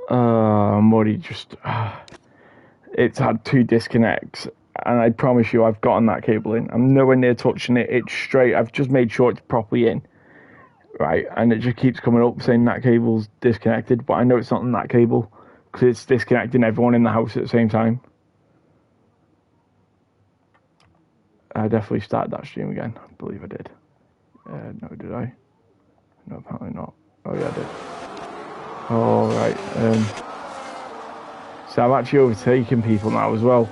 I'm already just... it's had 2 disconnects, and I promise you I've gotten that cable in. I'm nowhere near touching it. It's straight. I've just made sure it's properly in. Right, and it just keeps coming up saying that cable's disconnected, but I know it's not in that cable because it's disconnecting everyone in the house at the same time. I definitely started that stream again. I believe I did. No, did I? No, apparently not. Oh yeah, I did. All right. So I've actually overtaken people now as well.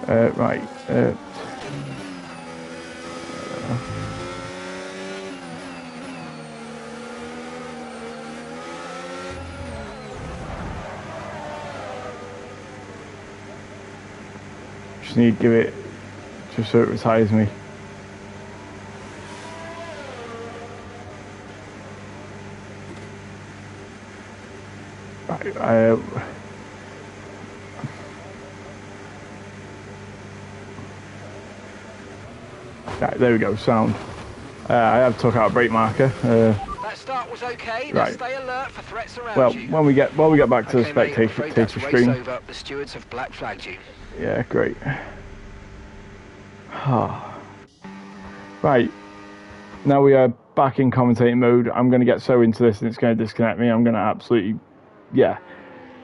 Right. Just need to give it just so it retires me. Right. Right, there we go, sound. I have took out a brake marker. That start was okay. Right. Stay alert for threats around you. When we get back to the spectator screen. Over. The stewards have black flagged you. Yeah, great. Right. Now we are back in commentating mode. I'm going to get so into this and it's going to disconnect me. I'm going to absolutely... Yeah.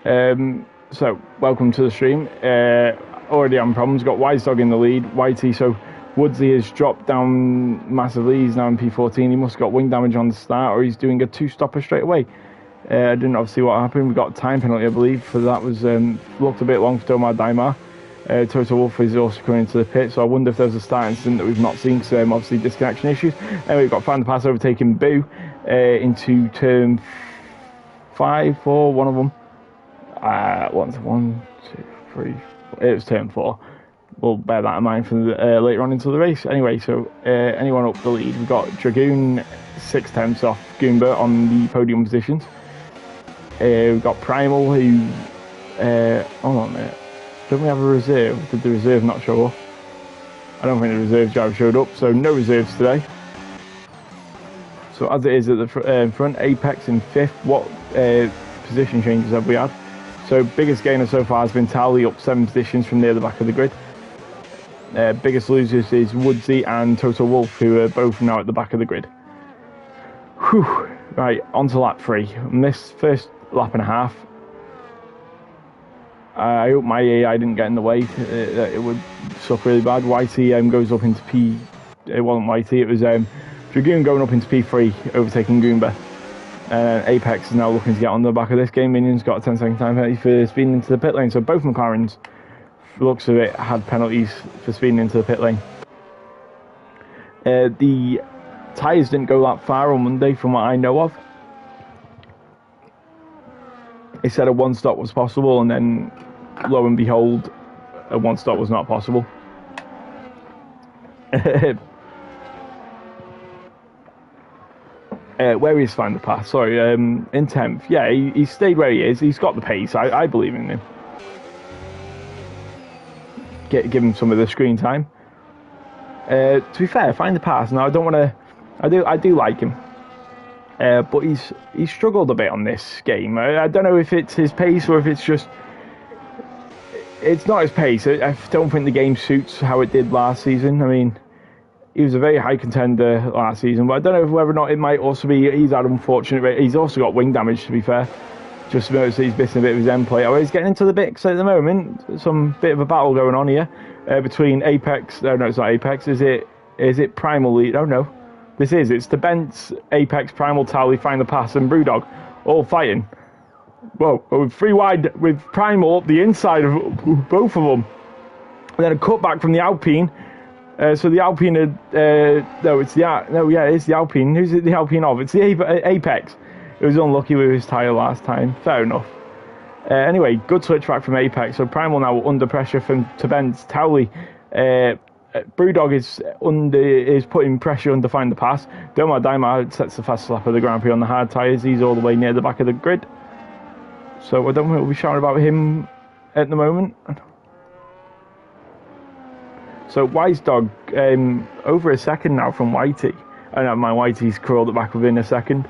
So, welcome to the stream. Already having problems. Got Wise Dog in the lead. Whitey, so Woodsy has dropped down massively. He's now in P14. He must have got wing damage on the start, or he's doing a 2-stopper straight away. I didn't obviously what happened. We got a time penalty, I believe, for that. Was looked a bit long for Tomar Daimar. Toto Wolff is also coming into the pit, so I wonder if there's a start incident that we've not seen, because obviously disconnection issues. Anyway, we've got Find the Pass overtaking Boo into turn 5, 4, one of them. 1, 2, 3, 4. It was turn 4. We'll bear that in mind for later on into the race. Anyway, so anyone up the lead? We've got Dragoon 6/10 off Goomba on the podium positions. We've got Primal, who... hold on a minute. Don't we have a reserve? Did the reserve not show up? I don't think the reserve driver showed up, so no reserves today. So as it is at the front, Apex in 5th. What position changes have we had? So biggest gainer so far has been Tally, up 7 positions from near the back of the grid. Biggest losers is Woodsy and Toto Wolff, who are both now at the back of the grid. Whew. Right, on to lap 3. This first lap and a half, I hope my AI didn't get in the way. It would suck really bad. Whitey goes up into P... It wasn't Whitey, it was Dragoon going up into P3, overtaking Goomba. Apex is now looking to get on the back of this game. Minion's got a 10-second time penalty for speeding into the pit lane. So both McLarens, looks of it, had penalties for speeding into the pit lane. The tyres didn't go that far on Monday from what I know of. They said a 1-stop was possible, and then lo and behold, a 1-stop was not possible. Where is Find the Pass? Sorry, in 10th. Yeah, he stayed where he is. He's got the pace. I believe in him. Give him some of the screen time. To be fair, Find the Pass. Now I don't want to. I do like him, but he's struggled a bit on this game. I don't know if it's his pace or if it's just. It's not his pace. I don't think the game suits how it did last season. I mean, he was a very high contender last season, but I don't know whether or not it might also be he's had unfortunate. He's also got wing damage, to be fair. Just noticed he's missing a bit of his end plate. Oh, he's getting into the bits at the moment. Some bit of a battle going on here between Apex. No, it's not Apex. Is it Primal Lead? Oh no, it's the Bents, Apex, Primal, Tally, Find the Pass, and Brewdog all fighting. Whoa, with 3 wide with Primal up the inside of both of them. And then a cutback from the Alpine. So the Alpine it's the Alpine. Who's it the Alpine of? It's the Apex. It was unlucky with his tyre last time. Fair enough. Anyway, good switch back from Apex. So Primal now under pressure from Ben's Towley. Brewdog is putting pressure under Find the Pass. Tomar Daimar sets the fastest lap of the Grand Prix on the hard tyres. He's all the way near the back of the grid. So I don't think we'll be shouting about him at the moment. So Wise Dog, over a second now from Whitey. I know my Whitey's crawled it back within a second.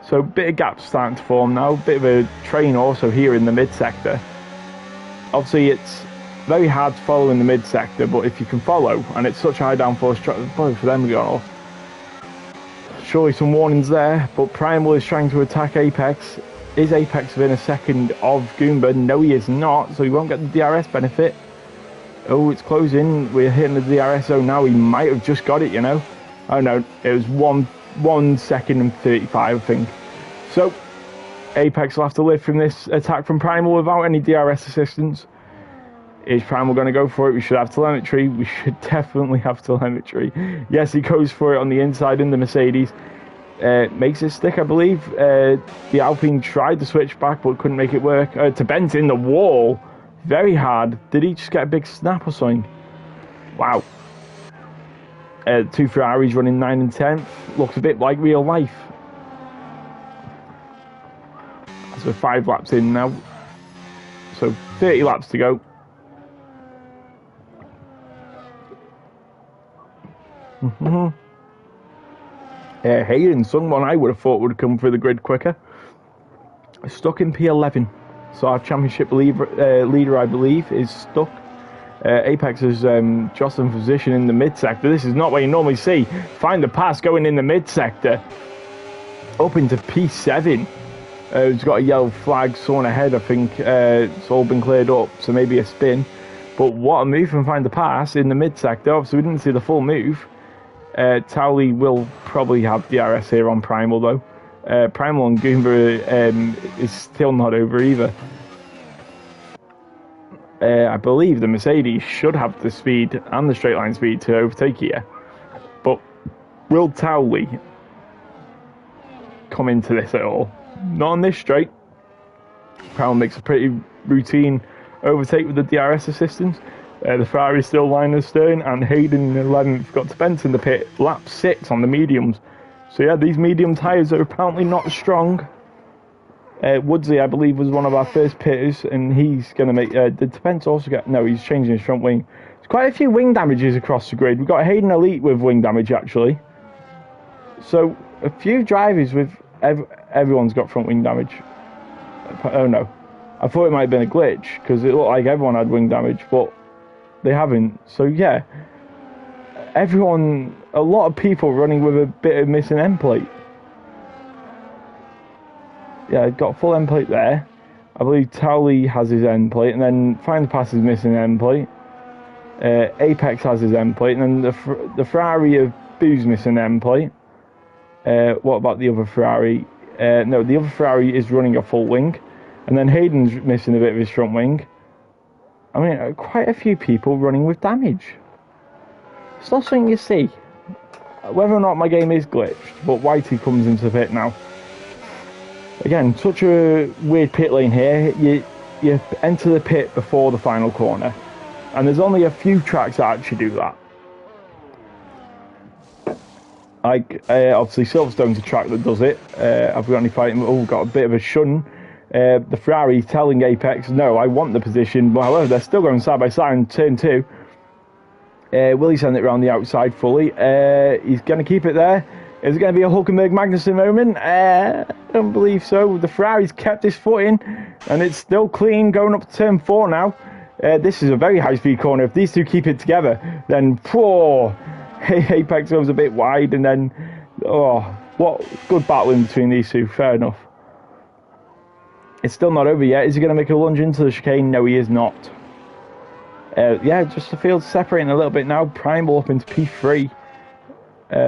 So a bit of gaps starting to form now. Bit of a train also here in the mid sector. Obviously, it's very hard to follow in the mid sector, but if you can follow, and it's such a high downforce track, probably for them to go off. Surely some warnings there, but Primal is trying to attack Apex. Is Apex within a second of Goomba? No, he is not, so he won't get the DRS benefit. Oh, it's closing. We're hitting the DRS zone now. He might have just got it, you know. Oh no, it was 1 second and 35, I think. So, Apex will have to live from this attack from Primal without any DRS assistance. Is Primal going to go for it? We should have telemetry. We should definitely have telemetry. Yes, he goes for it on the inside in the Mercedes. Makes it stick, I believe. The Alpine tried to switch back but couldn't make it work. To Bent in the wall. Very hard. Did he just get a big snap or something? Wow. 2 Ferraris running 9 and 10th. Looks a bit like real life. So 5 laps in now. So 30 laps to go. Hayden, someone I would have thought would have come through the grid quicker. Stuck in P11. So our championship leader, I believe, is stuck. Apex is jostling position in the mid sector. This is not what you normally see. Find the pass going in the mid sector. Up into P7. It's got a yellow flag sawn ahead, I think. It's all been cleared up, so maybe a spin. But what a move from Find the Pass in the mid sector. Obviously, we didn't see the full move. Towley will probably have DRS here on Primal, though. Primal and Goomba is still not over either. I believe the Mercedes should have the speed and the straight line speed to overtake here. But will Towley come into this at all? Not on this straight. Primal makes a pretty routine overtake with the DRS assistance. The Ferrari is still line astern, and Hayden in 11th got to Bent in the pit. Lap 6 on the mediums. So yeah, these medium tyres are apparently not strong. Woodsy, I believe, was one of our first pitters, and he's going to make... did Pence also get... No, he's changing his front wing. There's quite a few wing damages across the grid. We've got Hayden Elite with wing damage, actually. So, a few drivers with... everyone's got front wing damage. Oh, no. I thought it might have been a glitch, because it looked like everyone had wing damage, but they haven't. So, yeah. Everyone... A lot of people running with a bit of missing end plate. Yeah, got full end plate there. I believe Towley has his end plate, and then Find the Pass is missing end plate. Apex has his end plate, and then the Ferrari of Boo's missing end plate. What about the other Ferrari? No, the other Ferrari is running a full wing, and then Hayden's missing a bit of his front wing. I mean, quite a few people running with damage. It's not something you see. Whether or not my game is glitched, but Whitey comes into the pit now. Again, such a weird pit lane here. You enter the pit before the final corner, and there's only a few tracks that actually do that. Like, obviously Silverstone's a track that does it. Have we got any fighting? Oh, got a bit of a shun. The Ferrari telling Apex, no, I want the position. But however, they're still going side by side in turn 2. Will he send it around the outside fully? He's going to keep it there. Is it going to be a Hulkenberg-Magnussen moment? I don't believe so. The Ferrari's kept his foot in, and it's still clean going up to turn 4 now. This is a very high-speed corner. If these two keep it together, then Apex goes a bit wide, and then what good battling between these two. Fair enough. It's still not over yet. Is he going to make a lunge into the chicane? No, he is not. Yeah, just the field separating a little bit now. Primal up into P3.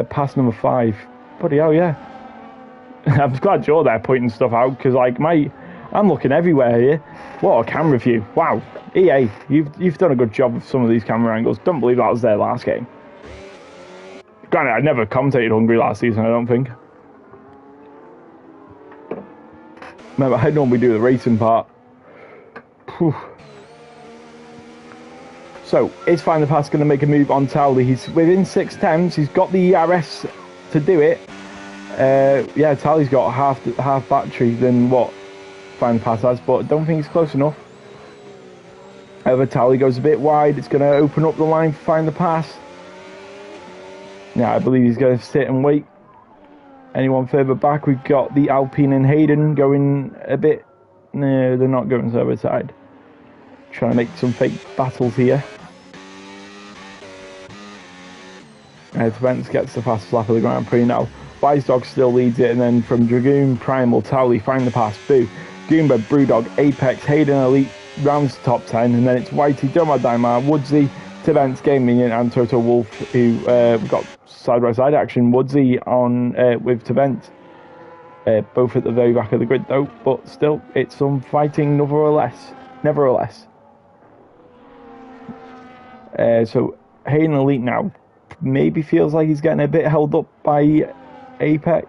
Pass number 5. Bloody hell, yeah. I'm glad you're there pointing stuff out, because like I'm looking everywhere here. What a camera view. Wow. EA, you've done a good job with some of these camera angles. Don't believe that was their last game. Granted, I never commentated Hungary last season, I don't think. Remember, I normally do the racing part. Whew. So, is Find the Pass going to make a move on Towley? He's within 6 temps. He's got the ERS to do it. Yeah, Towley's got half battery than what Find the Pass has, but I don't think it's close enough. However, Towley goes a bit wide. It's going to open up the line for Find the Pass. Yeah, I believe he's going to sit and wait. anyone further back. We've got the Alpine and Hayden going a bit. No, they're not going side by side. Trying to make some fake battles here. Twents gets the fastest lap of the Grand Prix now. Wise Dog still leads it, and then from Dragoon, Primal, Towley find the pass. Boo, Goomba, Brewdog, Apex, Hayden Elite rounds the top 10, and then it's Whitey, Domar Daimar, Woodsy, Tibence, Game Minion, and Toto Wolf, who got side-by-side action. Woodsy on with Tibence, both at the very back of the grid though, but still, it's some fighting nevertheless. So Hayden Elite now maybe feels like he's getting a bit held up by Apex.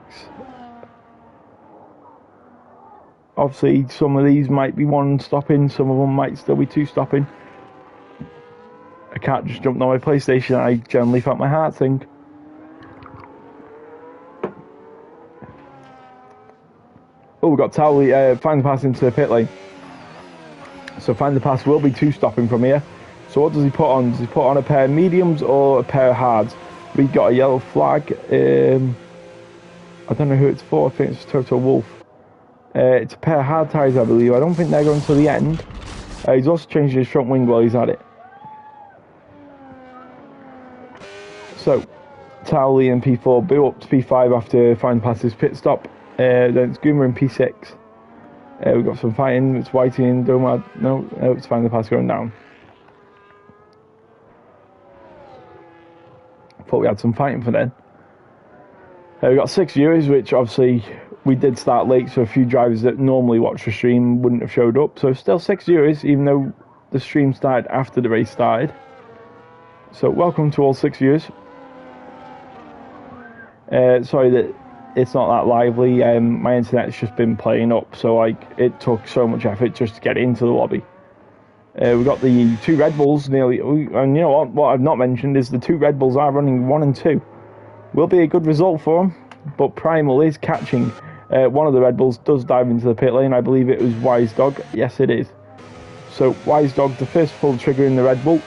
Obviously, some of these might be one stopping, some of them might still be two stopping. I can't just jump on my PlayStation, I generally felt my heart sink. Oh, we've got Towley, find the pass into the pit lane. So find the pass will be two stopping from here. So what does he put on? Does he put on a pair of mediums or a pair of hards? We've got a yellow flag. I don't know who it's for. I think it's Toto Wolf. It's a pair of hard tyres, I believe. I don't think they're going to the end. He's also changed his front wing while he's at it. So, Towley and P4 Boo up to P5 after find past his pit stop. Then it's Goomer in P6. We've got some fighting. It's Whitey and Domar. No, it's find the pass going down. Thought we had some fighting for then. We got 6 viewers, which obviously we did start late, so a few drivers that normally watch the stream wouldn't have showed up. So still 6 viewers, even though the stream started after the race started. So welcome to all 6 viewers. Sorry that it's not that lively. My internet's just been playing up, so it took so much effort just to get into the lobby. We've got the 2 Red Bulls nearly, and you know what I've not mentioned is the 2 Red Bulls are running 1 and 2. Will be a good result for them, but Primal is catching. One of the Red Bulls does dive into the pit lane. I believe it was Wise Dog. Yes, it is. So Wise Dog, the first full trigger in the Red Bull.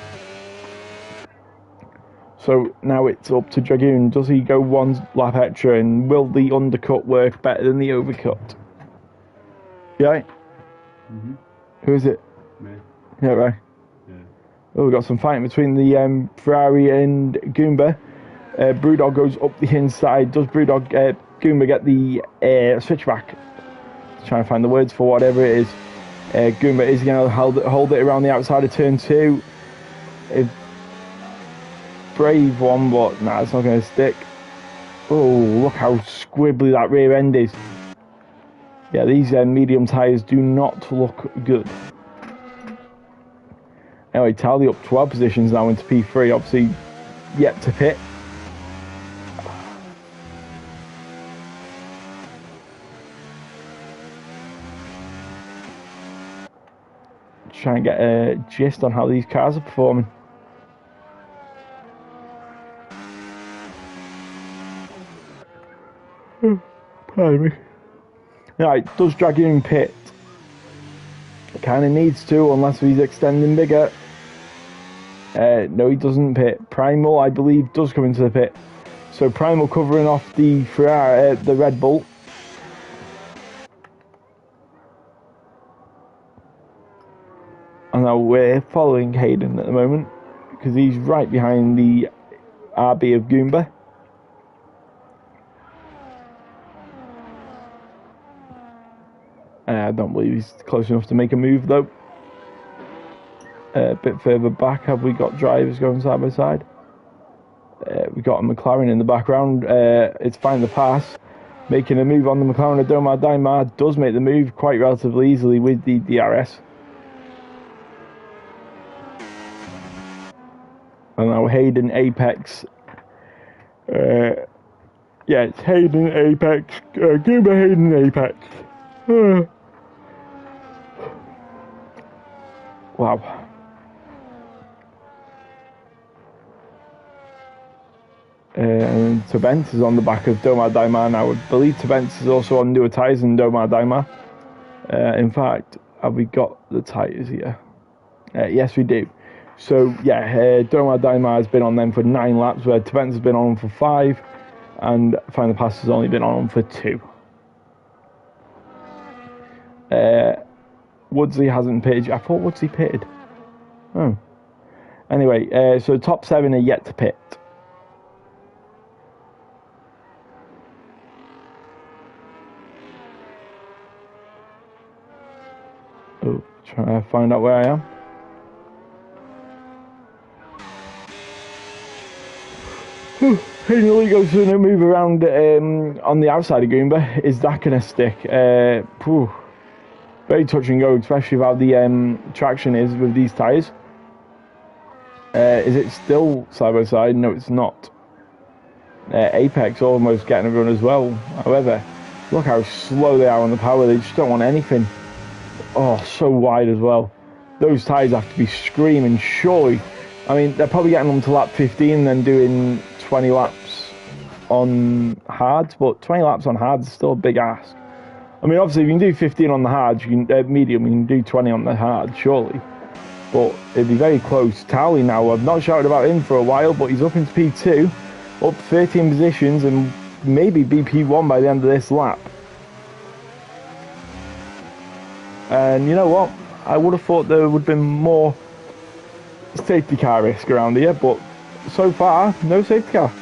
So now it's up to Dragoon. Does he go 1 lap extra, and will the undercut work better than the overcut? Yeah. Mm-hmm. Who is it? Me. Yeah, right. Yeah. Oh, we've got some fighting between the Ferrari and Goomba. Brewdog goes up the inside. Does Brewdog Goomba get the switchback? Trying to find the words for whatever it is. Goomba is going to hold it around the outside of turn 2. Brave one, but nah, it's not going to stick. Oh, look how squibbly that rear end is. Yeah, these medium tyres do not look good. Anyway, Tally up 12 positions now into P3, obviously yet to pit. Try and get a gist on how these cars are performing. Pardon me. Right, does Dragoon pit? Kind of needs to, unless he's extending bigger. No, he doesn't pit. Primal, I believe, does come into the pit. So Primal covering off the Ferrari, the Red Bull. And now we're following Hayden at the moment, because he's right behind the RB of Goomba. I don't believe he's close enough to make a move though. A bit further back, have we got drivers going side by side? We've got a McLaren in the background. It's find the pass. Making a move on the McLaren of Domar Daimar. Does make the move quite relatively easily with the DRS. And now Hayden Apex. Yeah, it's Hayden Apex. Goomba Hayden Apex. Wow. And Tibence is on the back of Domar Daimar now. I believe Tibence is also on newer tyres than Domar Daimar. In fact, have we got the tyres here? Yes, we do. So, yeah, Domar Daimar has been on them for 9 laps, where Tibence has been on them for 5. and Find the Pass has only been on for 2. Woodsley hasn't pitted. I thought Woodsley pitted. Oh. Anyway, so top 7 are yet to pit. Oh, trying to find out where I am. Henry goes to move around on the outside of Goomba. Is that going to stick? Very touch and go, especially with how the traction is with these tyres. Is it still side by side? No, it's not. Apex almost getting a run as well. However, look how slow they are on the power. They just don't want anything. Oh, so wide as well. Those tyres have to be screaming, surely. I mean, they're probably getting them to lap 15 and then doing 20 laps on hards, but 20 laps on hards is still a big ask. I mean, obviously, if you can do 15 on the hards, you can medium, you can do 20 on the hard, surely. But it'd be very close. Towley now, I've not shouted about him for a while, but he's up into P2, up 13 positions, and maybe BP1 by the end of this lap. And you know what? I would have thought there would have been more safety car risk around here, but so far, no safety car.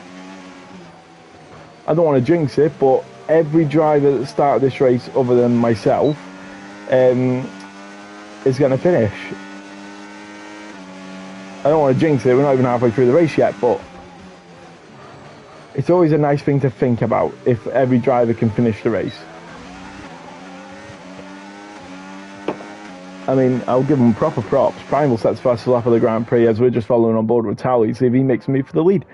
I don't want to jinx it, but every driver at the start of this race, other than myself, is going to finish. I don't want to jinx it, we're not even halfway through the race yet, but it's always a nice thing to think about if every driver can finish the race. I mean, I'll give him proper props. Primal sets fastest lap of the Grand Prix as we're just following on board with Towley, see if he makes a move for the lead.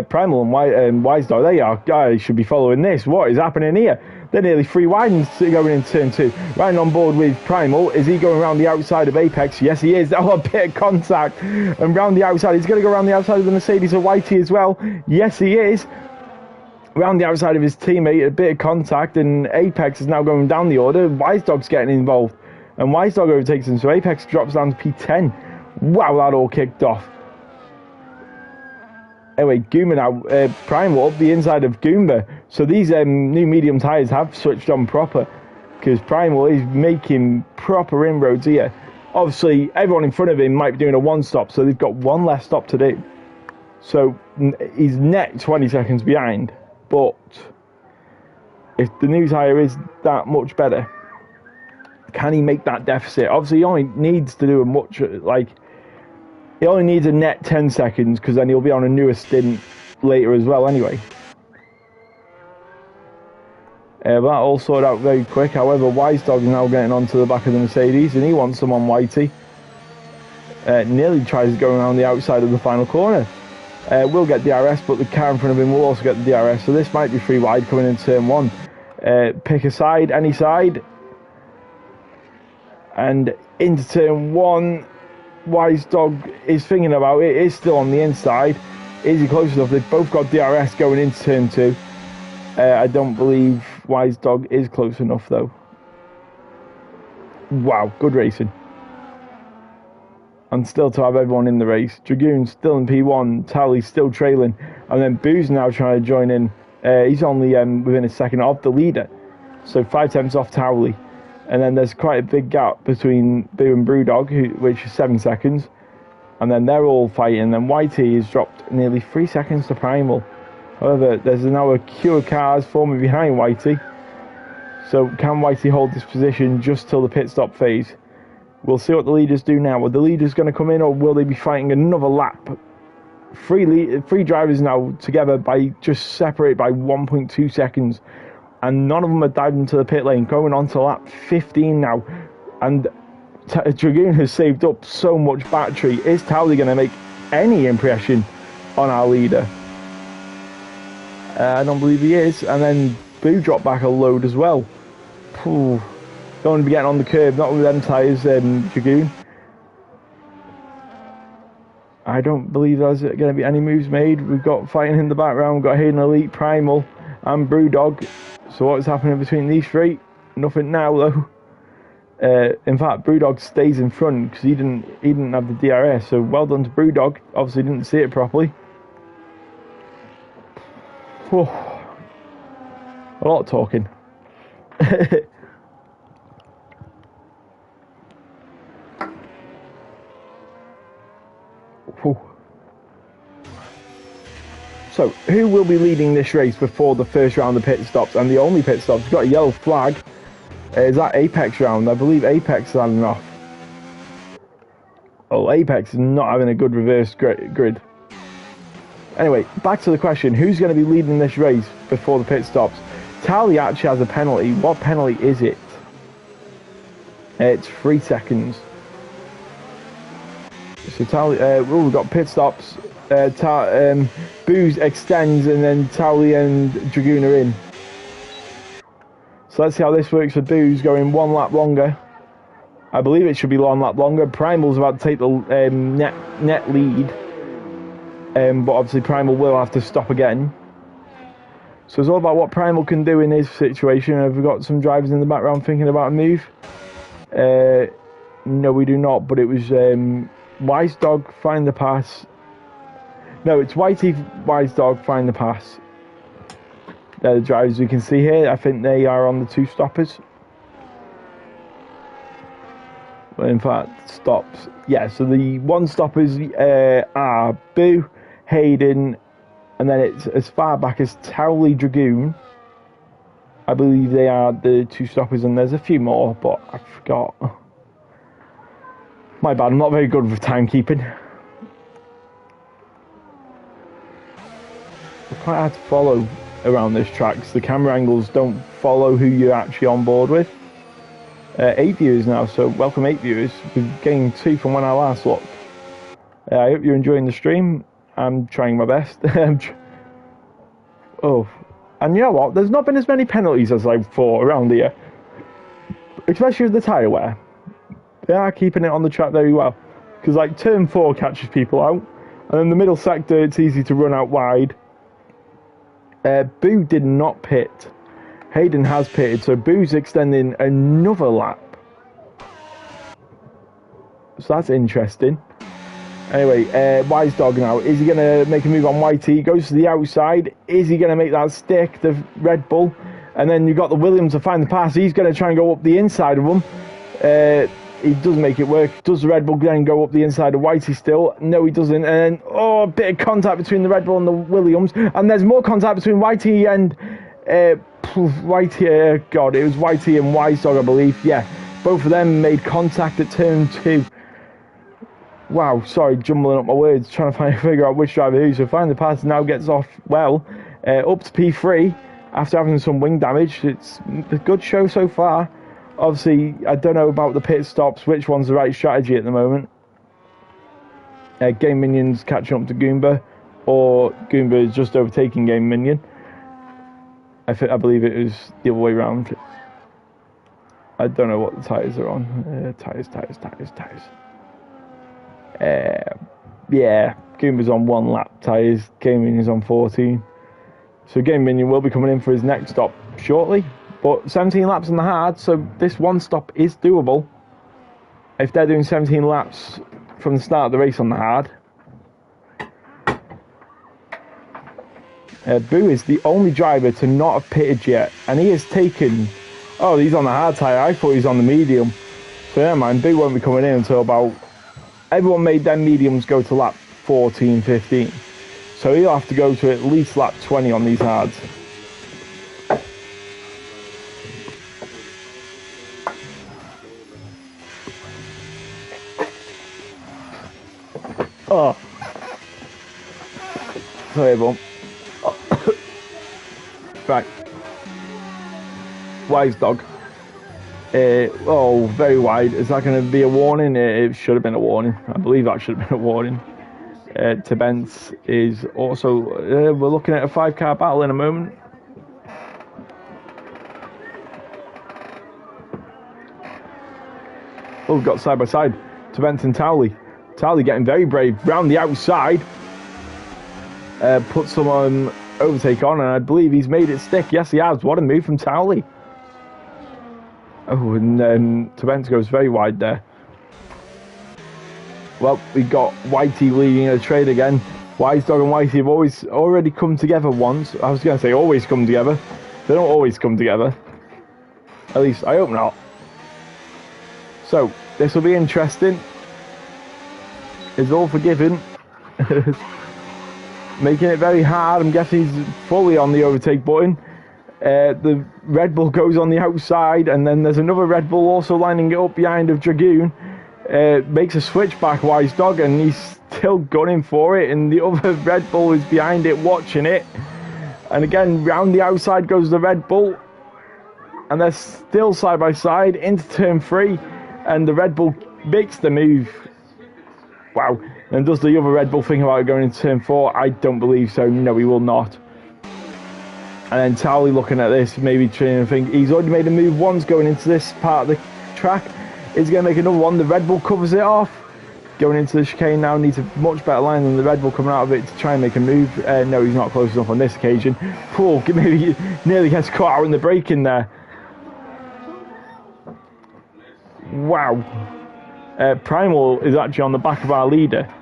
Primal and Wisedog, there you are. Guys should be following this. What is happening here? They're nearly 3 wide going into turn 2. Riding on board with Primal. Is he going around the outside of Apex? Yes, he is. Oh, a bit of contact. And round the outside. He's going to go around the outside of the Mercedes of Whitey as well. Yes, he is. Round the outside of his teammate, a bit of contact. And Apex is now going down the order. Wisedog's getting involved. And Wisedog overtakes him, so Apex drops down to P10. Wow, that all kicked off. Anyway, Goomba now, Primal up the inside of Goomba. So these new medium tyres have switched on proper, because Primal is making proper inroads here. Obviously, everyone in front of him might be doing a 1-stop, so they've got 1 less stop to do. So he's net 20 seconds behind. But if the new tyre is that much better, can he make that deficit? Obviously, he only needs to do a much, he only needs a net 10 seconds, because then he'll be on a newer stint later as well anyway. That all sorted out very quick. However, Wisedog is now getting onto the back of the Mercedes, and he wants some on Whitey. Nearly tries to go around the outside of the final corner. Will get DRS, but the car in front of him will also get the DRS, so this might be 3 wide coming in turn 1. Pick a side, any side. And into turn 1, Wisedog is thinking about it. Is still on the inside. Is he close enough? They've both got DRS going into turn 2. I don't believe Wisedog is close enough though. Wow, good racing. And still to have everyone in the race. Dragoon still in P1. Tally still trailing. And then Boo's now trying to join in. He's only within a second of the leader. So 5 tenths off Towley. And then there's quite a big gap between Boo and Brewdog, which is 7 seconds. And then they're all fighting. And then Whitey has dropped nearly 3 seconds to Primal. However, there's now a queue of cars forming behind Whitey. So can Whitey hold this position just till the pit stop phase? We'll see what the leaders do now. Are the leaders going to come in, or will they be fighting another lap? Three drivers now together, by just separated by 1.2 seconds. And none of them are diving into the pit lane, going on to lap 15 now. And Dragoon has saved up so much battery. Is Towley going to make any impression on our leader? I don't believe he is. And then Boo dropped back a load as well. Don't want to be getting on the curb, not with them tyres, Dragoon. I don't believe there's going to be any moves made. We've got fighting in the background. We've got Hayden Elite, Primal, and Brewdog. So what's happening between these 3? Nothing now though. In fact, Brewdog stays in front because he didn't have the DRS. So well done to Brewdog. Obviously didn't see it properly. A lot of talking. So, who will be leading this race before the first round of pit stops and the only pit stops? We've got a yellow flag. Is that Apex round? I believe Apex is having off. Oh, Apex is not having a good reverse grid. Anyway, back to the question. Who's going to be leading this race before the pit stops? Tally actually has a penalty. What penalty is it? It's 3 seconds. So Tally, we've got pit stops. Booze extends and then Tally and Dragoon are in. So let's see how this works for Booze going 1 lap longer. I believe it should be 1 lap longer. Primal's about to take the net lead. But obviously Primal will have to stop again. So it's all about what Primal can do in this situation. Have we got some drivers in the background thinking about a move? No, we do not, but it was Wise Dog, find the pass. No, it's Whitey, Wise Dog, find the pass. They're the drivers we can see here. I think they are on the 2 stoppers. Well, in fact, stops. Yeah, so the 1 stoppers are Boo, Hayden, and then it's as far back as Towley Dragoon. I believe they are the 2 stoppers, and there's a few more, but I forgot. My bad, I'm not very good with timekeeping. It's quite hard to follow around this track because the camera angles don't follow who you're actually on board with. 8 viewers now, so welcome 8 viewers. We've gained 2 from when I last looked. I hope you're enjoying the stream. I'm trying my best. Oh, and you know what? There's not been as many penalties as I thought around here, especially with the tyre wear. They are keeping it on the track very well because like turn 4 catches people out, and in the middle sector it's easy to run out wide. Boo did not pit. Hayden has pitted, so Boo's extending another lap. So that's interesting. Anyway, Wise Dog now. Is he going to make a move on Whitey? He goes to the outside. Is he going to make that stick, the Red Bull? And then you've got the Williams to find the pass. He's going to try and go up the inside of him. He does make it work. Does the Red Bull then go up the inside of Whitey still? No, he doesn't. And then, a bit of contact between the Red Bull and the Williams. And there's more contact between Whitey and... Whitey, God, it was Whitey and Wise Dog, I believe. Yeah, both of them made contact at turn 2. Wow, sorry, jumbling up my words, trying to figure out which driver who. So find the pass now gets off well, up to P3 after having some wing damage. It's a good show so far. Obviously, I don't know about the pit stops, which one's the right strategy at the moment. Game Minion's catching up to Goomba, or Goomba is just overtaking Game Minion. I believe it was the other way around. I don't know what the tyres are on. Tyres. Yeah, Goomba's on 1 lap tyres. Game Minion's on 14. So Game Minion will be coming in for his next stop shortly. But 17 laps on the hard, so this 1 stop is doable. If they're doing 17 laps from the start of the race on the hard. Boo is the only driver to not have pitted yet, and he has taken... Oh, he's on the hard tyre. I thought he was on the medium. So never mind, Boo won't be coming in until about... Everyone made their mediums go to lap 14, 15. So he'll have to go to at least lap 20 on these hards. Oh. Sorry, everyone. Right. Wise Dog. Very wide. Is that going to be a warning? It should have been a warning. I believe that should have been a warning. Tebence is also... we're looking at a 5-car battle in a moment. Oh, we've got side by side. Tebence and Towley. Towley getting very brave. Round the outside. Put some overtake on, and I believe he's made it stick. Yes, he has. What a move from Towley. Oh, and Tebence goes very wide there. Well, we got Whitey leading a trade again. Wise Dog and Whitey have already come together once. I was going to say always come together. They don't always come together. At least, I hope not. So, this will be interesting. It's all forgiven. Making it very hard. I'm guessing he's fully on the overtake button. The Red Bull goes on the outside, and then there's another Red Bull also lining it up behind of Dragoon. Makes a switch back, Wise Dog, and he's still gunning for it, and the other Red Bull is behind it watching it. And again, round the outside goes the Red Bull, and they're still side by side into turn 3, and the Red Bull makes the move. Wow. And does the other Red Bull think about going into turn 4? I don't believe so. No, he will not. And then Tally looking at this, maybe trying to think, he's already made a move once going into this part of the track. He's going to make another one. The Red Bull covers it off. Going into the chicane now, needs a much better line than the Red Bull coming out of it to try and make a move. No, he's not close enough on this occasion. Oh, maybe nearly gets caught out in the braking there. Wow. Primal is actually on the back of our leader.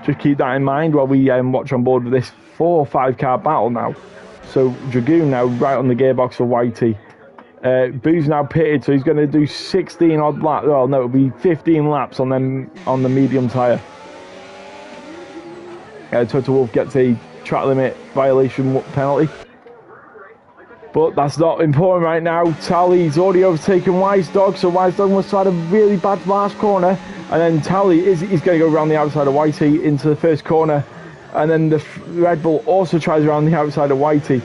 Just keep that in mind while we watch on board with this 4 or 5 car battle now. So Dragoon now right on the gearbox for Whitey. Boo's now pitted, so he's going to do 16 odd laps. Well, no, it'll be 15 laps on them on the medium tyre. Toto Wolff gets a track limit violation penalty. But that's not important right now. Tally's already overtaken Wise Dog, so Wise Dog must have had a really bad last corner. And then Tally he's going to go around the outside of Whitey into the first corner. And then the Red Bull also tries around the outside of Whitey.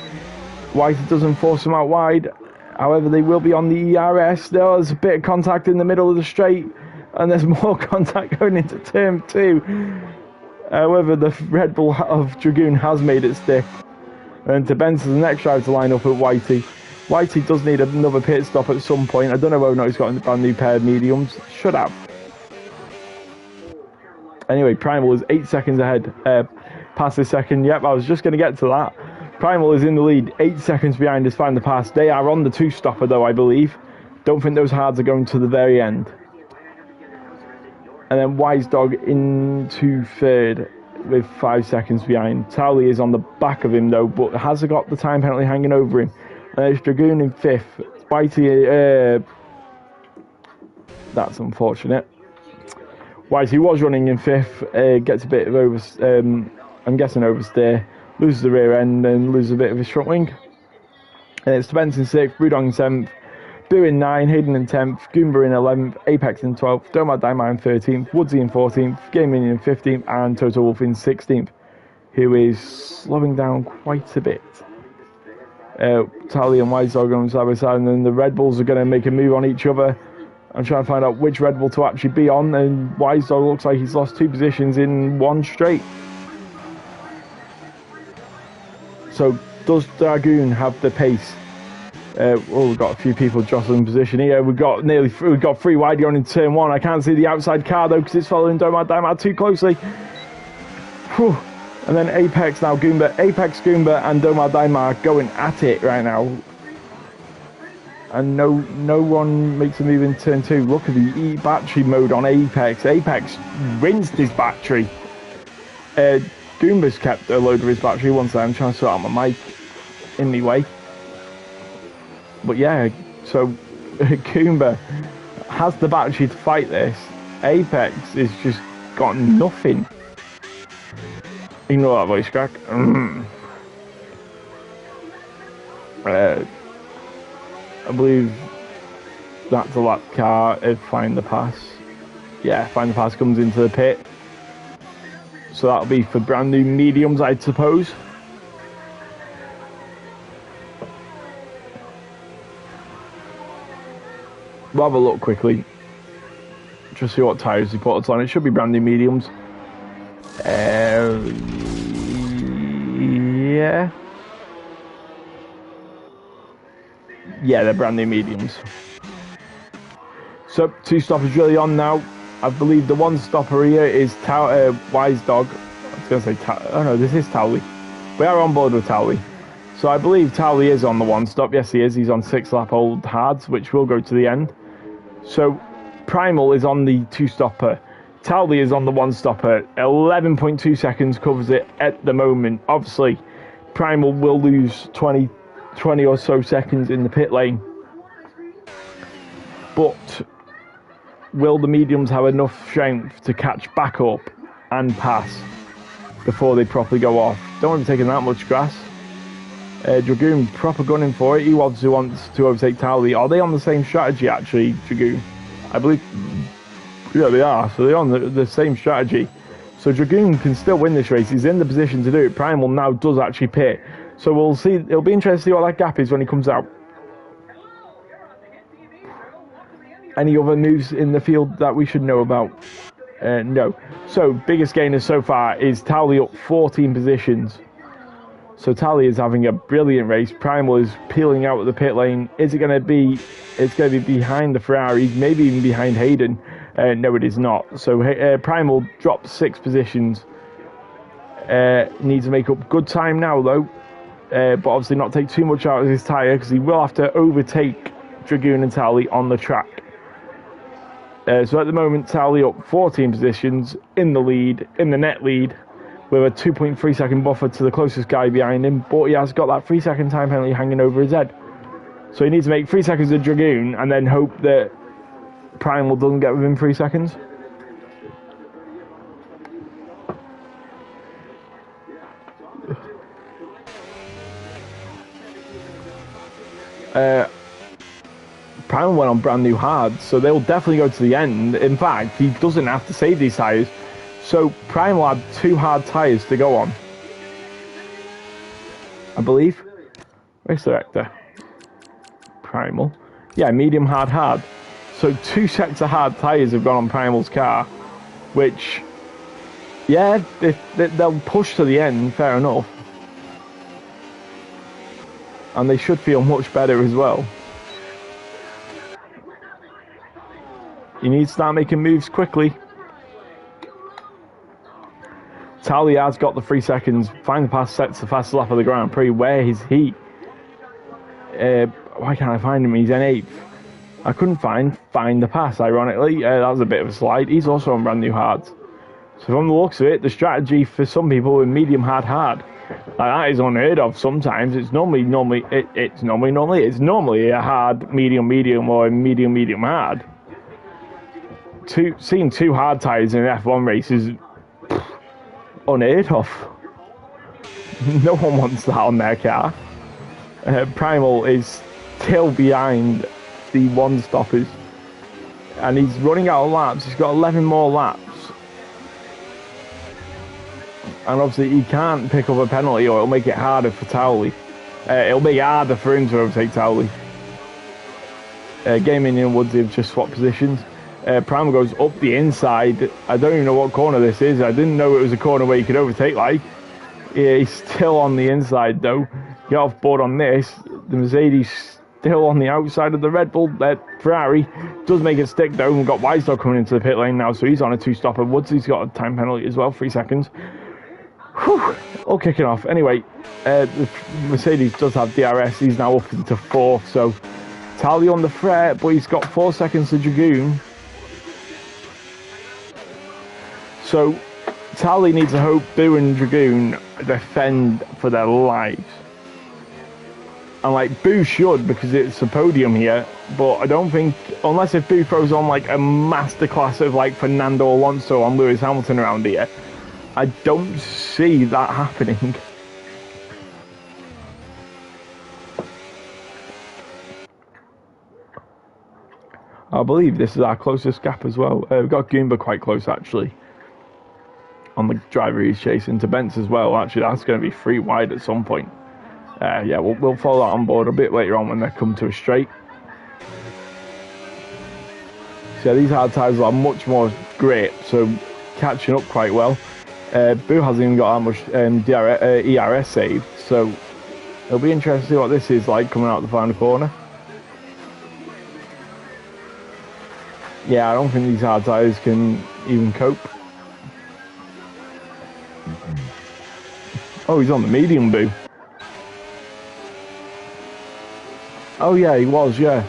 Whitey doesn't force him out wide. However, they will be on the ERS. There's a bit of contact in the middle of the straight. And there's more contact going into turn 2. However, the Red Bull of Dragoon has made it stick. And to Benson's the next driver to line up at Whitey. Whitey does need another pit stop at some point. I don't know whether or not he's got a brand new pair of mediums. Should have. Anyway, Primal is 8 seconds ahead. Past the second. Yep, I was just going to get to that. Primal is in the lead. 8 seconds behind us. Find the pass. They are on the 2-stopper though, I believe. Don't think those hards are going to the very end. And then Wise Dog into 3rd. With 5 seconds behind. Tally is on the back of him though, but has got the time penalty hanging over him. It's Dragoon in 5th. Whitey, that's unfortunate. Whitey was running in 5th, gets a bit of I'm guessing oversteer, loses the rear end and loses a bit of his front wing. And it's Benson 6th, Brudong in 7th, Boo in 9th, Hayden in 10th, Goomba in 11th, Apex in 12th, Domar Daimar in 13th, Woodsy in 14th, Gaming in 15th, and Toto Wolff in 16th, who is slowing down quite a bit. Tally and Wise Dog going side by side, and then the Red Bulls are going to make a move on each other. I'm trying to find out which Red Bull to actually be on, and Wise Dog looks like he's lost 2 positions in one straight. So does Dragoon have the pace? We've got a few people jostling position here. We've got 3 wide going into turn 1. I can't see the outside car though because it's following Domar Daimar too closely. Whew. And then Apex now, Apex, Goomba and Domar Daimar going at it right now. And no one makes a move in turn 2. Look at the E-battery mode on Apex. Apex rinsed his battery. Goomba's kept a load of his battery. One second, I'm trying to sort out my mic in my way. But yeah, so Goomba has the battery to fight this. Apex has just got nothing. Ignore that voice crack. I believe that's a lap car at Find the Pass. Yeah, Find the Pass comes into the pit. So that'll be for brand new mediums, I suppose. We'll have a look quickly. Just see what tyres he put on. It should be brand new mediums. Yeah. Yeah, they're brand new mediums. So 2 stoppers really on now. I believe the 1 stopper here is Wise Dog. I was going to say oh no, this is Tally. We are on board with Tally. So I believe Tally is on the 1 stop. Yes, he is. He's on 6 lap old hards, which will go to the end. So Primal is on the 2 stopper. Tally is on the 1 stopper. 11.2 seconds covers it at the moment. Obviously, Primal will lose 20 or so seconds in the pit lane. But will the mediums have enough strength to catch back up and pass before they properly go off? Don't want to be taking that much grass. Dragoon proper gunning for it. He obviously wants to overtake Towley. Are they on the same strategy actually, Dragoon? I believe, yeah, they are. So they're on the same strategy. So Dragoon can still win this race. He's in the position to do it. Primal now does actually pit. So we'll see. It'll be interesting to see what that gap is when he comes out. Any other moves in the field that we should know about? No. So biggest gainer so far is Towley up 14 positions. So Towley is having a brilliant race. Primal is peeling out of the pit lane. Is it going to be? It's going to be behind the Ferraris, maybe even behind Hayden. No, it is not. So Primal dropped 6 positions. Needs to make up good time now, though. But obviously not take too much out of his tyre, because he will have to overtake Dragoon and Towley on the track. So at the moment, Towley up 14 positions in the lead, in the net lead, with a 2.3 second buffer to the closest guy behind him. But he has got that 3 second time penalty hanging over his head. So he needs to make 3 seconds of Dragoon and then hope that Primal doesn't get within 3 seconds. Primal went on brand new hard, so they'll definitely go to the end. In fact, he doesn't have to save these tyres. So Primal had 2 hard tyres to go on, I believe. Race director. Primal. Yeah, medium, hard. So 2 sets of hard tyres have gone on Primal's car, which, yeah, they'll push to the end, fair enough. And they should feel much better as well. You need to start making moves quickly. Towley has got the 3 seconds. Final pass sets the fastest lap of the Grand Prix. Where is he? Why can't I find him? He's in 8th. I couldn't find the pass, ironically. That was a bit of a slide. He's also on brand new hards. So from the looks of it, the strategy for some people in medium hard. Like, that is unheard of sometimes. It's normally a hard, medium, or a medium, hard. Seeing 2 hard tyres in an F1 race is unheard of. No one wants that on their car. Primal is still behind the one-stoppers, and he's running out of laps. He's got 11 more laps, and obviously he can't pick up a penalty, or it'll make it harder for Towley. It'll make it harder for him to overtake Towley. Gaming and Woodsy have just swapped positions. Primal goes up the inside. I don't even know what corner this is. I didn't know it was a corner where you could overtake, like. Yeah, he's still on the inside, though. Get off board on this. The Mercedes still on the outside of the Red Bull. Ferrari does make it stick, though. We've got Weisdorf coming into the pit lane now, so he's on a 2-stopper. Woodsy's got a time penalty as well, 3 seconds. Whew, all kicking off. Anyway, the Mercedes does have DRS. He's now up into 4th, so Towley on the threat, but he's got 4 seconds to Dragoon. So Towley needs to hope Boo and Dragoon defend for their lives. And like, Boo should, because it's a podium here, but I don't think, unless if Boo throws on like a masterclass of like Fernando Alonso on Lewis Hamilton around here, I don't see that happening. I believe this is our closest gap as well. We've got Goomba quite close, actually, on the driver he's chasing. To Bence as well. Actually, that's going to be 3 wide at some point. Yeah, we'll follow that on board a bit later on when they come to a straight. So yeah, these hard tyres are much more grip, so catching up quite well. Boo hasn't even got that much ERS saved, so it'll be interesting to see what this is like coming out the final corner. Yeah, I don't think these hard tyres can even cope. Oh, he's on the medium, Boo. Oh yeah, he was, yeah.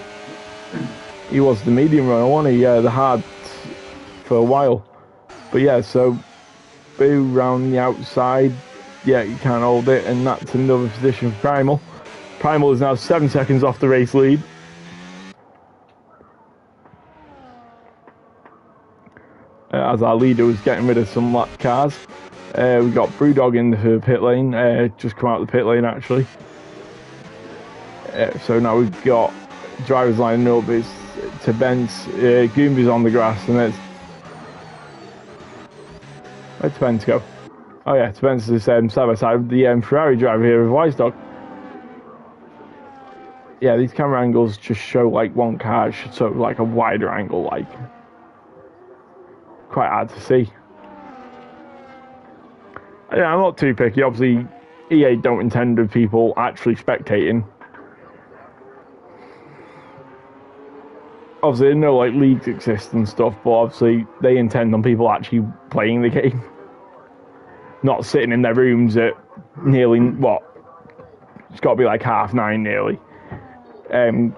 He was the medium runner, wasn't he? Yeah, the hard for a while. But yeah, so Boo round the outside. Yeah, you can't hold it, and that's another position for Primal. Primal is now 7 seconds off the race lead. As our leader was getting rid of some lap cars. We got Brewdog in the pit lane, just come out of the pit lane actually. So now we've got drivers lining up. It's to Bence, Goomba's on the grass, and there's... Where'd Bence go? Oh yeah, Bence is side by side with the Ferrari driver here with Wisedog. Yeah, these camera angles just show like one car, should show like a wider angle, like. Quite hard to see. Yeah, I'm not too picky. Obviously, EA don't intend of people actually spectating. Obviously, no like leagues exist and stuff, but obviously they intend on people actually playing the game, not sitting in their rooms at nearly what? It's got to be like 9:30 nearly,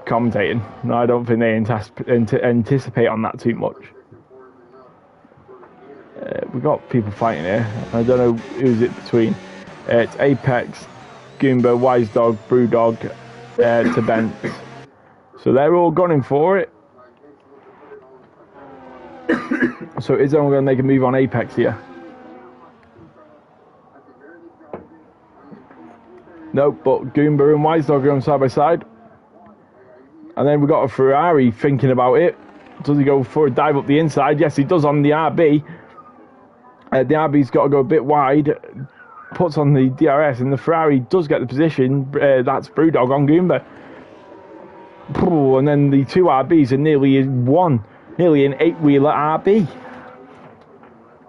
commentating. No, I don't think they anticipate on that too much. We've got people fighting here. I don't know who's it between. It's Apex, Goomba, Wisedog, Brewdog, to Bent. So they're all gunning for it. So is anyone going to make a move on Apex here? Nope, but Goomba and Wisedog are going side by side. And then we've got a Ferrari thinking about it. Does he go for a dive up the inside? Yes, he does on the RB. The RB's got to go a bit wide, puts on the DRS, and the Ferrari does get the position. That's Brewdog on Goomba. And then the two RBs are nearly an 8-wheeler RB.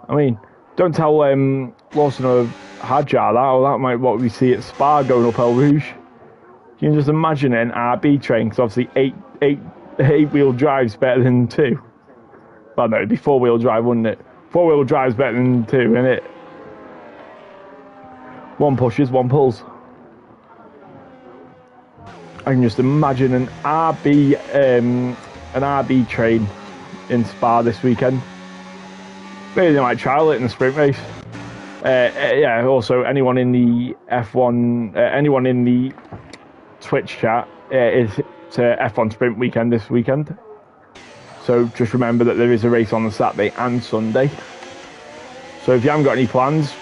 I mean, don't tell Lawson or Hadjar that, or that might what we see at Spa going up El Rouge. You can just imagine an RB train, because obviously eight-wheel drive's better than two. Well, no, it'd be four-wheel drive, wouldn't it? Four-wheel drive's better than two, isn't it? One pushes, one pulls. I can just imagine an RB train in Spa this weekend. Maybe they might trial it in the sprint race. Yeah. Also, anyone in the F1, anyone in the Twitch chat is to F1 sprint weekend this weekend. So just remember that there is a race on the Saturday and Sunday. So if you haven't got any plans,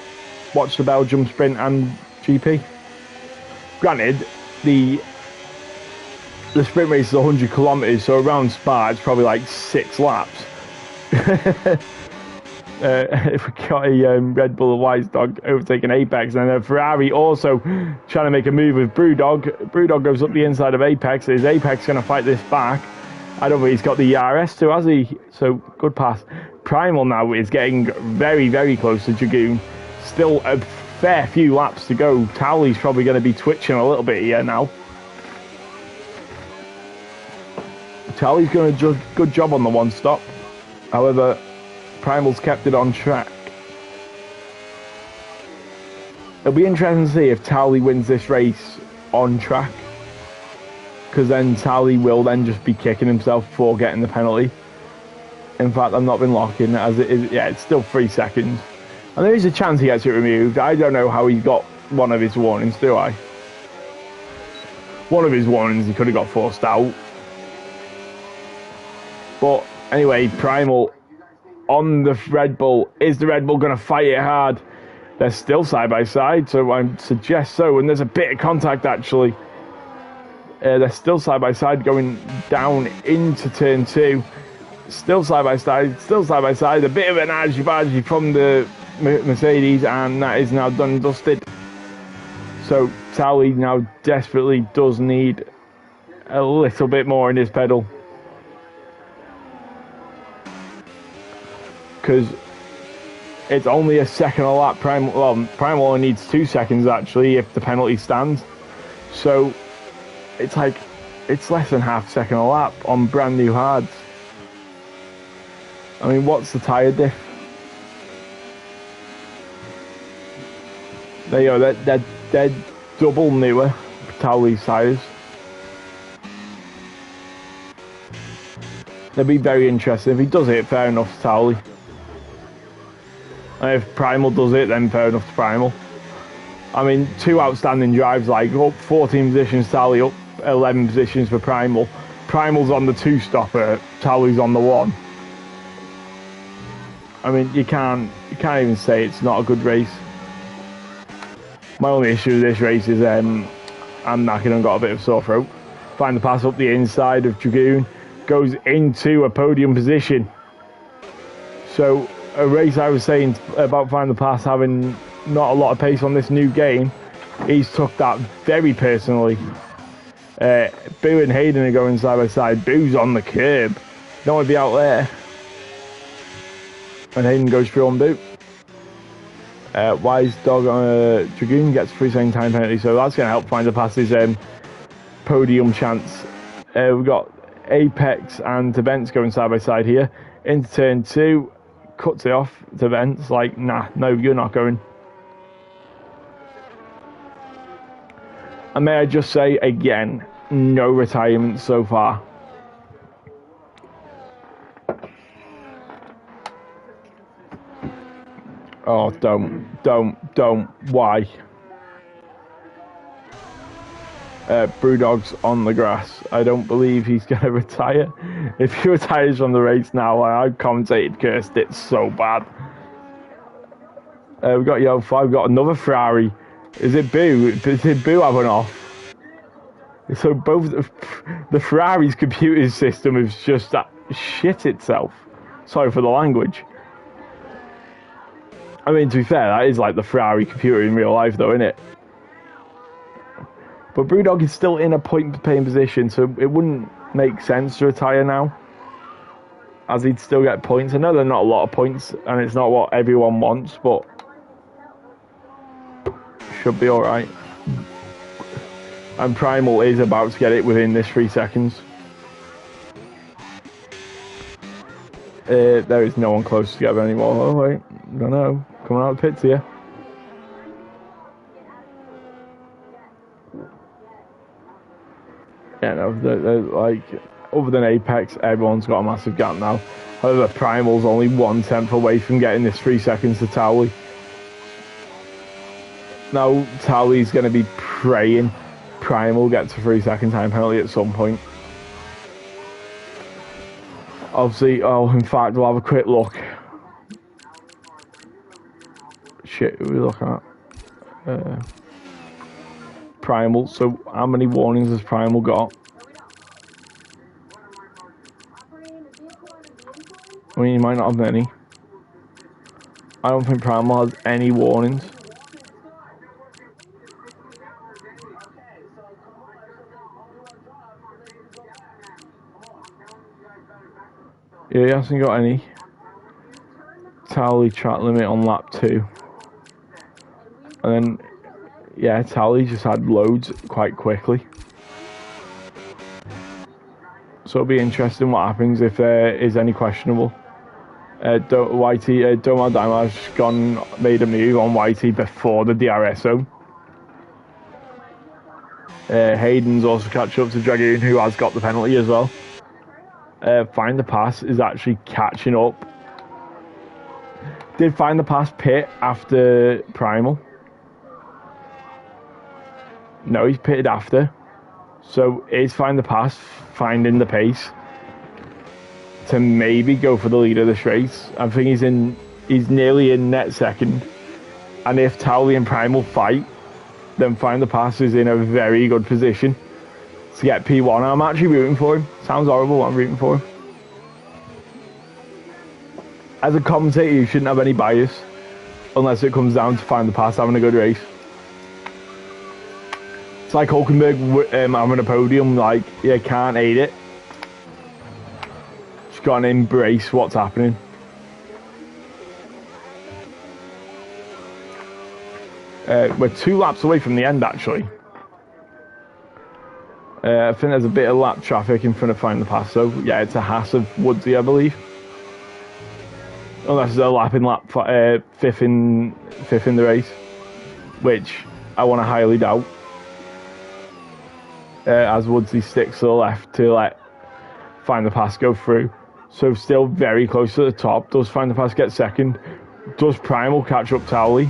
watch the Belgium sprint and GP. Granted, the sprint race is 100 kilometers, so around Spa it's probably like 6 laps. If we got a Red Bull or Wisedog overtaking Apex, and a Ferrari also trying to make a move with Brewdog. Brewdog goes up the inside of Apex. Is Apex going to fight this back? I don't think he's got the ERS too, has he? So, good pass. Primal now is getting very, very close to Dragoon. Still a fair few laps to go. Towley's probably going to be twitching a little bit here now. Towley's doing a good job on the one stop. However, Primal's kept it on track. It'll be interesting to see if Towley wins this race on track, because then Towley will then just be kicking himself for getting the penalty. In fact, I've not been locking as it is. Yeah, it's still 3 seconds. And there is a chance he gets it removed. I don't know how he got one of his warnings, do I? One of his warnings he could have got forced out. But anyway, Primal on the Red Bull. Is the Red Bull going to fight it hard? They're still side by side, so I suggest so. And there's a bit of contact actually. They're still side by side going down into turn 2. Still side by side, still side by side. A bit of an argy-bargy from the Mercedes, and that is now done and dusted. So Towley now desperately does need a little bit more in his pedal, because it's only a second a lap. Primal only needs 2 seconds actually if the penalty stands. So it's like, it's less than half a second a lap on brand new hards. I mean, what's the tyre diff? There you go, they're double newer, Towley's tyres. That'd be very interesting. If he does it, fair enough to Towley. And if Primal does it, then fair enough to Primal. I mean, 2 outstanding drives, like up 14 positions, Tally up 11 positions for Primal. Primal's on the 2-stopper, Tally's on the 1. I mean, you can't even say it's not a good race. My only issue with this race is I'm knackered and got a bit of sore throat. Find the pass up the inside of Dragoon, goes into a podium position. So a race I was saying about Find the Pass having not a lot of pace on this new game, he's took that very personally. Boo and Hayden are going side by side. Boo's on the curb. Don't want to be out there. And Hayden goes through on Boo. Wise Dog on Dragoon gets 3 second time penalty, so that's going to help Find the Pass's podium chance. We've got Apex and Tebence going side by side here. Into turn 2, cuts it off. Tebence, like, nah, no, you're not going. And may I just say again, no retirement so far. Oh, don't, why? Brewdog's on the grass. I don't believe he's going to retire. If he retires from the race now, I've commentated, cursed it so bad. We've got Yo 5, we've got another Ferrari. Is it Boo? Did Boo have an off? So both the Ferrari's computer system is just that shit itself. Sorry for the language. I mean, to be fair, that is like the Ferrari computer in real life, though, isn't it? But Brewdog is still in a point-paying position, so it wouldn't make sense to retire now, as he'd still get points. I know they're not a lot of points, and it's not what everyone wants, but should be alright. And Primal is about to get it within this 3 seconds. There is no one close together anymore. Oh wait, don't know. Coming out of the pits here. Yeah, no, they're like, other than Apex, everyone's got a massive gap now. However, Primal's only 1/10 away from getting this 3 seconds to Tally. Now Tally's going to be praying Primal gets a 3 second time penalty at some point. Obviously, in fact, we'll have a quick look. Shit, who are we looking at? Primal. So, how many warnings has Primal got? I mean, he might not have many. I don't think Primal has any warnings. Yeah, he hasn't got any. Tally track limit on lap 2. And then, yeah, Tally just had loads quite quickly. So it'll be interesting what happens if there is any questionable. Domar Dimar's made a move on YT before the DRS zone. Hayden's also catch up to Dragoon, who has got the penalty as well. Find the Pass is actually catching up. Did Find the Pass pit after Primal? No, he's pitted after. So is Find the Pass finding the pace to maybe go for the lead of this race? I think he's nearly in net second. And if Tally and Primal fight, then Find the Pass is in a very good position to get P1. I'm actually rooting for him. Sounds horrible, I'm rooting for him. As a commentator, you shouldn't have any bias unless it comes down to Find the Pass having a good race. It's like Hulkenberg having a podium, like, you can't hate it. Just gotta embrace what's happening. We're 2 laps away from the end, actually. I think there's a bit of lap traffic in front of Find the Pass, so yeah, it's a Haas of Woodsy, I believe. Unless they're lapping fifth in the race, which I want to highly doubt. As Woodsy sticks to the left to let Find the Pass go through. So still very close to the top. Does Find the Pass get second? Does Primal catch up Tally?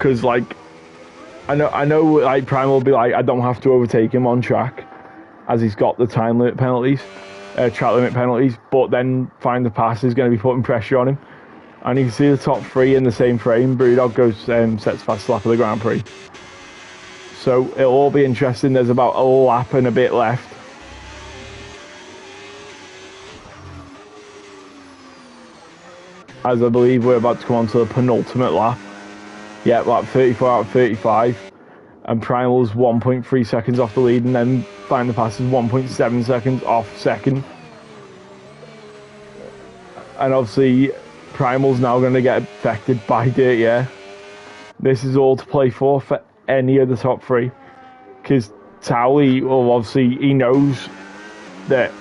because like I know like Primal will be like, I don't have to overtake him on track as he's got the time limit penalties, track limit penalties, but then Find the Pass is going to be putting pressure on him. And you can see the top three in the same frame. Brewdog goes sets fast lap of the Grand Prix. So it'll all be interesting. There's about a lap and a bit left. As I believe we're about to come on to the penultimate lap. Yeah, lap 34 out of 35. And Primal's 1.3 seconds off the lead, and then Find the Pass is 1.7 seconds off second. And obviously, Primal's now going to get affected by Dirty Air. This is all to play for any of the top three. Because Towley, well, obviously, he knows that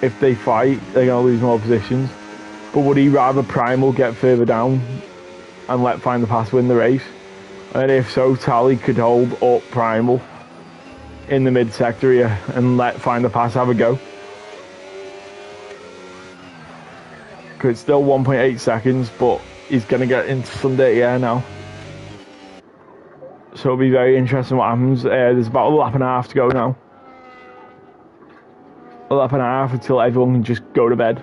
if they fight, they're going to lose more positions. But would he rather Primal get further down and let Find the Pass win the race? And if so, Tally could hold up Primal in the mid-sector here and let Find the Pass have a go. Because it's still 1.8 seconds, but he's going to get into some dirty air now. So it'll be very interesting what happens. There's about a lap and a half to go now. A lap and a half until everyone can just go to bed.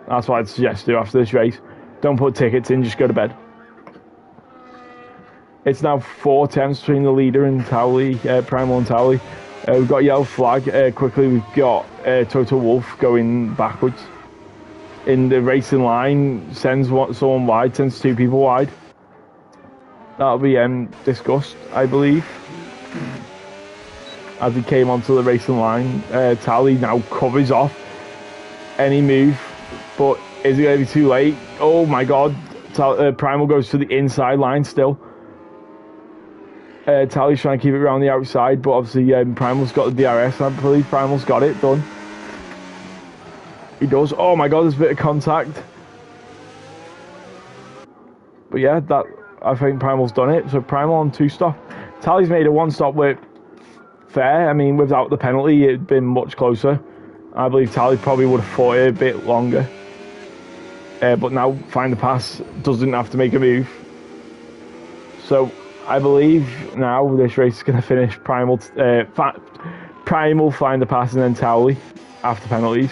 That's what I'd suggest do after this race. Don't put tickets in, just go to bed. It's now 4 tenths between the leader and Towley, Primal and Towley. We've got yellow flag. Quickly, we've got Total Wolf going backwards. In the racing line, sends someone wide, sends 2 people wide. That'll be discussed, I believe. As he came onto the racing line, Tally now covers off any move, but is it going to be too late? Oh my god, Primal goes to the inside line still. Tally's trying to keep it around the outside, but obviously Primal's got the DRS. I believe Primal's got it done. He does. Oh my god, there's a bit of contact. But yeah, I think Primal's done it. So Primal on 2-stop. Tally's made a 1-stop work fair. I mean, without the penalty, it'd been much closer. I believe Tally probably would have fought it a bit longer. But now Find the Pass doesn't have to make a move. So I believe now this race is going to finish Primal, Find the Pass, and then Towley after penalties.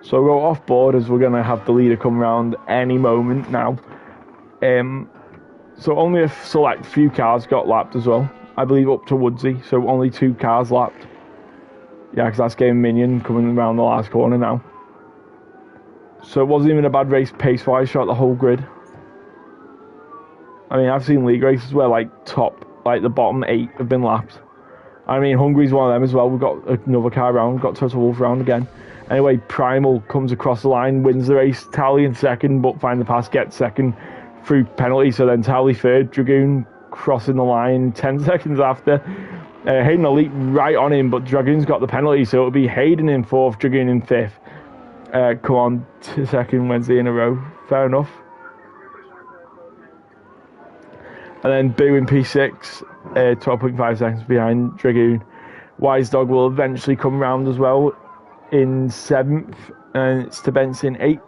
So we'll go off board as we're going to have the leader come around any moment now. So only a select few cars got lapped as well. I believe up to Woodsy, so only 2 cars lapped. Yeah, because that's Game Minion coming around the last corner now. So it wasn't even a bad race pace-wise, shot the whole grid. I mean, I've seen league races where like the bottom 8 have been lapped. I mean, Hungary's one of them as well. We've got another car round, we've got Total Wolf round again. Anyway, Primal comes across the line, wins the race. Tally in second, but Find the Pass gets second through penalty. So then Tally third, Dragoon crossing the line 10 seconds after. Hayden Elite right on him, but Dragoon's got the penalty, so it'll be Hayden in 4th, Dragoon in 5th. Come on, second Wednesday in a row. Fair enough. And then Boo in P6, 12.5 seconds behind Dragoon. Wise Dog will eventually come round as well in 7th, and it's to Benz in 8th.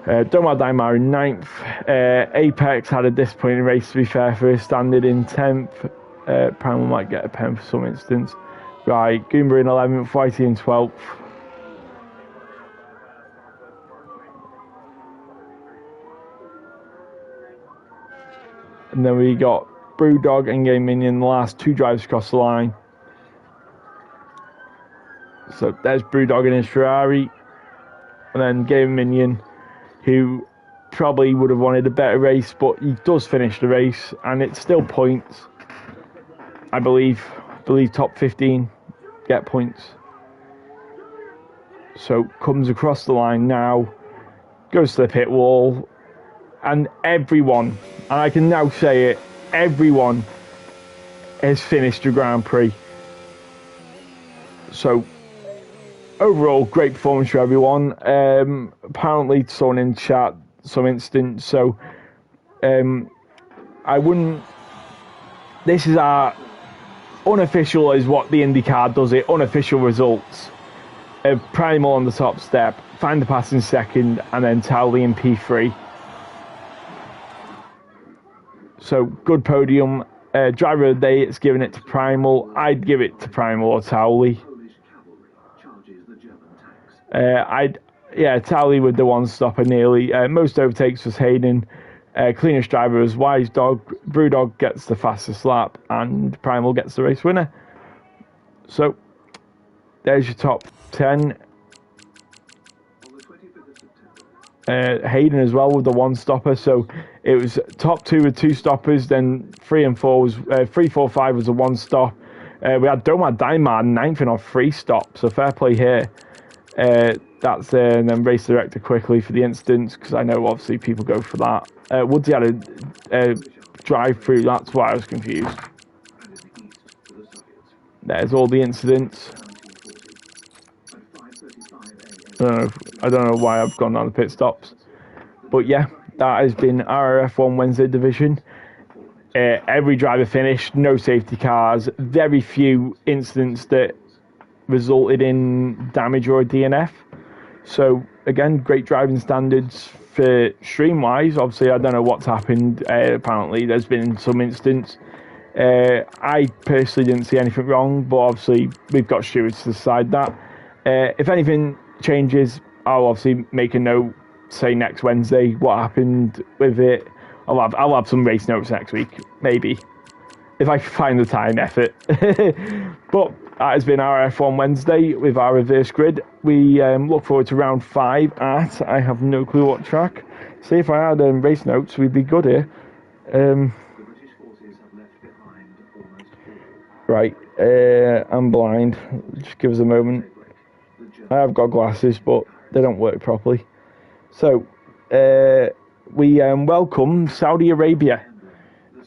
Domar Daimar in 9th. Apex had a disappointing race, to be fair, for his standard in 10th. Primal might get a pen for some instance. Right, Goomba in 11th, Whitey in 12th. And then we got Brewdog and Game Minion, the last 2 drives across the line. So there's Brewdog in his Ferrari. And then Game Minion, who probably would have wanted a better race, but he does finish the race, and it's still points. I believe top 15 get points. So comes across the line now, goes to the pit wall, and everyone, and I can now say it, everyone has finished the Grand Prix. So overall, great performance for everyone. Apparently, someone in chat, some instance. So, I wouldn't. This is our unofficial, is what the IndyCar does it. Unofficial results. Primal on the top step, Find the Pass in second, and then Towley in P3. So good podium. Driver of the day, it's giving it to Primal. I'd give it to Primal or Towley. Towley with the one stopper nearly. Most overtakes was Hayden. Cleanest driver was Wise Dog. Brewdog gets the fastest lap, and Primal gets the race winner. So there's your top 10. Hayden as well with the one stopper, so it was top 2 with 2 stoppers, then 3 and 4 was 3, 4, 5 was a one stop. We had Domad Daimar 9th in our 3 stops, so fair play here. That's and then race director quickly for the incidents, because I know obviously people go for that. Woodsy had a drive through, that's why I was confused. There's all the incidents. I don't know why I've gone down the pit stops, but yeah, that has been RRF1 Wednesday division. Every driver finished, no safety cars, very few incidents that resulted in damage or a DNF. So again, great driving standards for stream-wise. Obviously, I don't know what's happened. Apparently, there's been some incidents. I personally didn't see anything wrong, but obviously, we've got stewards to decide that. If anything changes, I'll obviously make a note, say next Wednesday, what happened with it. I'll have some race notes next week, maybe, if I find the time, effort. But that has been RRF1 Wednesday with our reverse grid. We look forward to round 5 at, I have no clue what track. See, if I had race notes, we'd be good here. Right, I'm blind. Just give us a moment. I have got glasses, but they don't work properly. So, we welcome Saudi Arabia.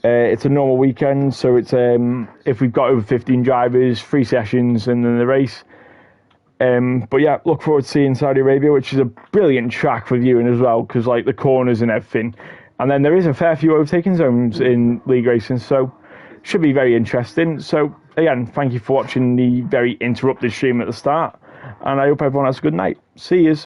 It's a normal weekend, so it's if we've got over 15 drivers, 3 sessions, and then the race. But yeah, look forward to seeing Saudi Arabia, which is a brilliant track for viewing as well, because like the corners and everything. And then there is a fair few overtaking zones in league racing, so should be very interesting. So again, thank you for watching the very interrupted stream at the start, and I hope everyone has a good night. See yous.